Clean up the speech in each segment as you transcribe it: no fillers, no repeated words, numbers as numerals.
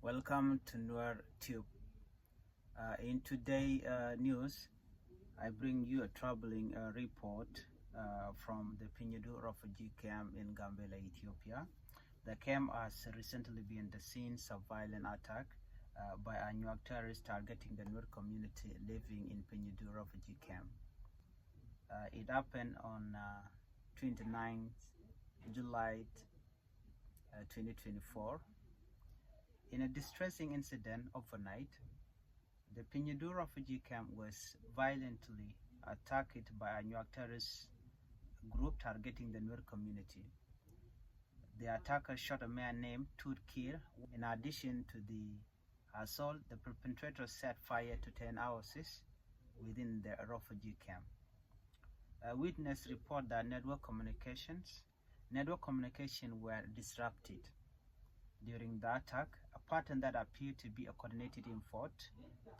Welcome to Nuer Tube. In today's news, I bring you a troubling report from the Pinyidu refugee camp in Gambella, Ethiopia. The camp has recently been the scene of violent attack by Anywak terrorists targeting the Nuer community living in Pinyidu refugee camp. It happened on 29 July 2024. In a distressing incident overnight, the Pinyidu refugee camp was violently attacked by a Anywak terrorist group targeting the Nuer community. The attacker shot a man named Kir. In addition to the assault, the perpetrator set fire to 10 houses within the refugee camp. A witness reported that network communication were disrupted during the attack, a pattern that appeared to be a coordinated effort,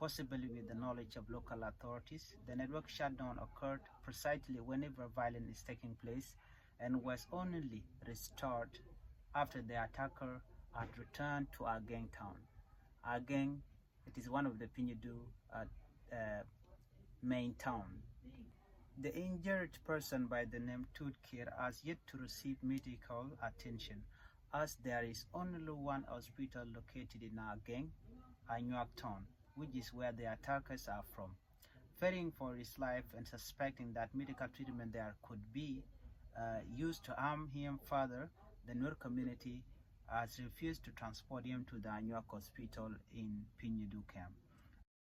possibly with the knowledge of local authorities. The network shutdown occurred precisely whenever violence is taking place and was only restored after the attacker had returned to Ageng town. Ageng, it is one of the Pinyidu main town. The injured person by the name Kir has yet to receive medical attention, as there is only one hospital located in Ageng, Anywak town, which is where the attackers are from. Fearing for his life and suspecting that medical treatment there could be used to harm him further, the Nuer community has refused to transport him to the Anywak hospital in Pinyidu camp.